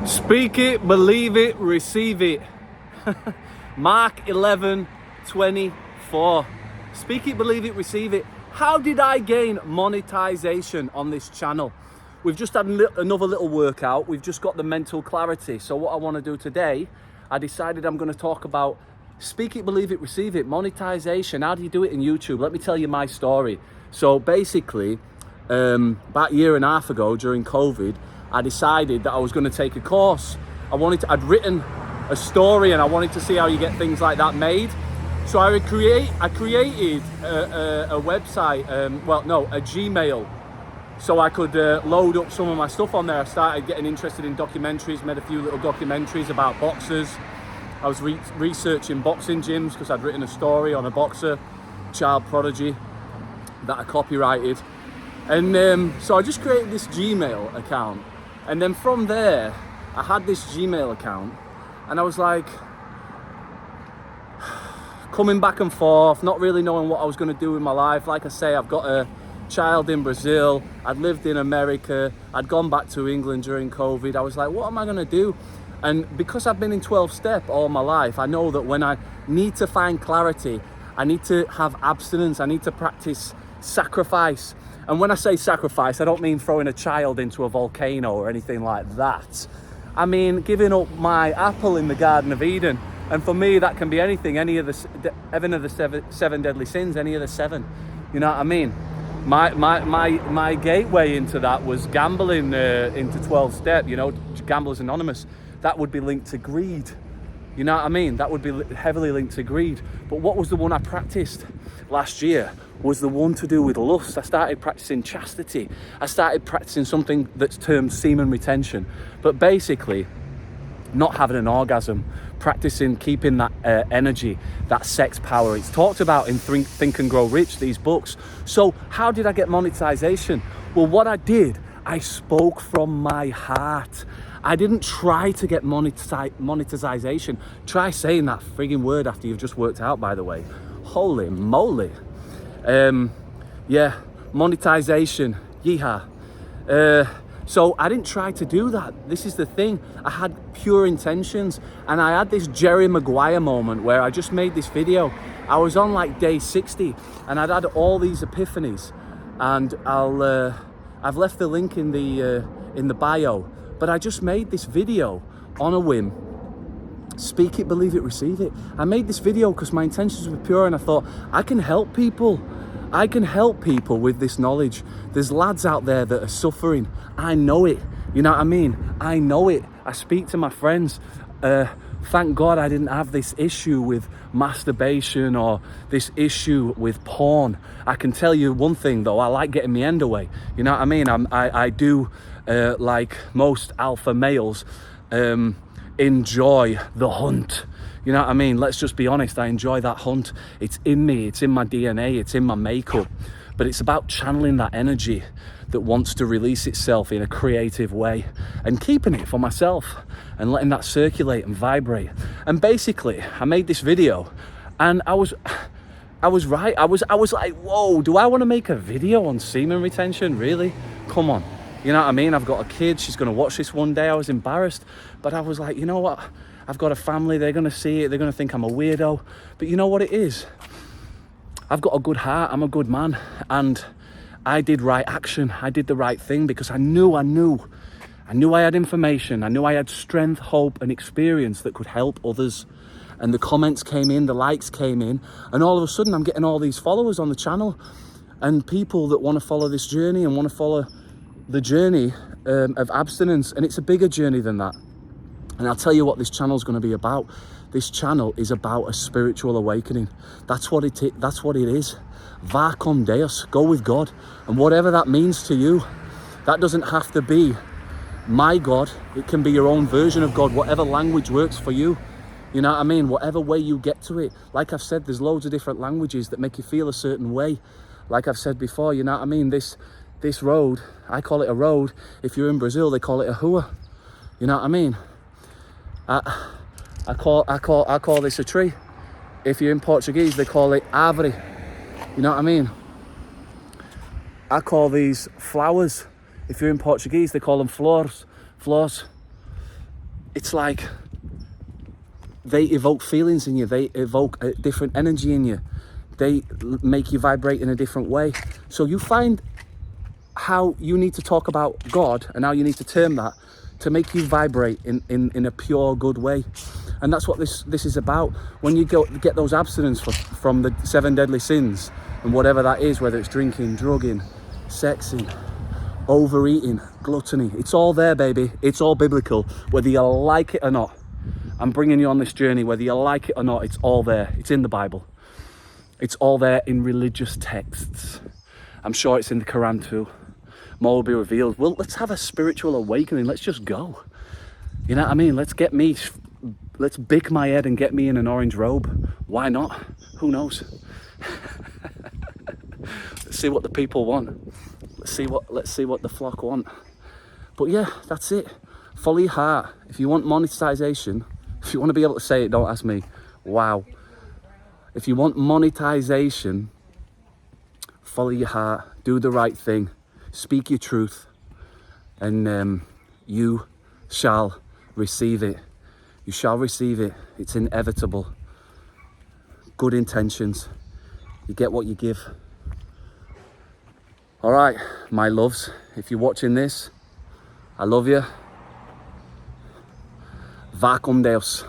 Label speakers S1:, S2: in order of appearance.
S1: Speak it, believe it, receive it. Mark 11:24. Speak it, believe it, receive it. How did I gain monetization on this channel? We've just had another little workout. We've just got the mental clarity. So what I want to do today, I decided I'm going to talk about speak it, believe it, receive it, monetization. How do you do it in YouTube? Let me tell you my story. So basically, about a year and a half ago during COVID, I decided that I was going to take a course. I'd written a story and I wanted to see how you get things like that made. So I created a website, a Gmail, so I could load up some of my stuff on there. I started getting interested in documentaries, made a few little documentaries about boxers. I was researching boxing gyms because I'd written a story on a boxer, child prodigy, that I copyrighted. And so I just created this Gmail account. And then from there, I had this Gmail account and I was like, coming back and forth, not really knowing what I was going to do with my life. Like I say, I've got a child in Brazil. I'd lived in America. I'd gone back to England during COVID. I was like, what am I going to do? And because I've been in 12-step all my life, I know that when I need to find clarity, I need to have abstinence. I need to practice sacrifice. And when I say sacrifice, I don't mean throwing a child into a volcano or anything like that. I mean giving up my apple in the Garden of Eden. And for me, that can be anything, any of the seven deadly sins, any of the seven. You know what I mean? My gateway into that was gambling into 12-step, you know, Gamblers Anonymous. That would be linked to greed. You know what I mean? That would be heavily linked to greed. But what was the one I practiced last year was the one to do with lust. I started practicing chastity. I started practicing something that's termed semen retention. But basically, not having an orgasm, practicing keeping that energy, that sex power. It's talked about in Think and Grow Rich, these books. So how did I get monetization? Well, what I did, I spoke from my heart. I didn't try to get monetization. Try saying that frigging word after you've just worked out, by the way. Holy moly. Monetization, yeehaw. So I didn't try to do that. This is the thing. I had pure intentions, and I had this Jerry Maguire moment where I just made this video. I was on like day 60 and I'd had all these epiphanies, and I've left the link in the bio, but I just made this video on a whim. Speak it, believe it, receive it. I made this video because my intentions were pure, and I thought I can help people. I can help people with this knowledge. There's lads out there that are suffering. I know it. You know what I mean? I know it. I speak to my friends. Thank God I didn't have this issue with masturbation or this issue with porn. I can tell you one thing though, I like getting my end away. You know what I mean? I do, like most alpha males, enjoy the hunt. You know what I mean? Let's just be honest, I enjoy that hunt. It's in me, it's in my DNA, it's in my makeup. But it's about channeling that energy that wants to release itself in a creative way and keeping it for myself and letting that circulate and vibrate. And basically, I made this video and I was right. I was like, whoa, do I want to make a video on semen retention? Really? Come on. You know what I mean? I've got a kid, she's going to watch this one day. I was embarrassed, but I was like, you know what? I've got a family, they're going to see it, they're going to think I'm a weirdo. But you know what it is? I've got a good heart, I'm a good man, and I did right action. I did the right thing because I knew I had information. I knew I had strength, hope, and experience that could help others. And the comments came in, the likes came in, and all of a sudden I'm getting all these followers on the channel and people that want to follow this journey and want to follow the journey of abstinence. And it's a bigger journey than that. And I'll tell you what this channel is going to be about. This channel is about a spiritual awakening. That's what it is. Va con Deus, go with God. And whatever that means to you, that doesn't have to be my God. It can be your own version of God, whatever language works for you. You know what I mean? Whatever way you get to it. Like I've said, there's loads of different languages that make you feel a certain way. Like I've said before, you know what I mean? This road, I call it a road. If you're in Brazil, they call it a rua. You know what I mean? I call this a tree. If you're in Portuguese, they call it árvore. You know what I mean? I call these flowers. If you're in Portuguese, they call them flores. it's like they evoke feelings in you. They evoke a different energy in you. They make you vibrate in a different way. So you find how you need to talk about God and how you need to term that to make you vibrate in a pure, good way. And that's what this is about. When you get those abstinence from the 7 deadly sins, and whatever that is, whether it's drinking, drugging, sexing, overeating, gluttony, it's all there, baby. It's all biblical, whether you like it or not. I'm bringing you on this journey, whether you like it or not. It's all there. It's in the Bible. It's all there in religious texts. I'm sure it's in the Quran too. More will be revealed. Well, let's have a spiritual awakening. Let's just go. You know what I mean? Let's bick my head and get me in an orange robe. Why not? Who knows? Let's see what the people want. Let's see what the flock want. But yeah, that's it. Follow your heart. If you want monetization, if you want to be able to say it, don't ask me. Wow. If you want monetization, follow your heart. Do the right thing. Speak your truth. And you shall receive it. You shall receive it. It's inevitable. Good intentions. You get what you give. All right, my loves, if you're watching this, I love you. Vacum Deus.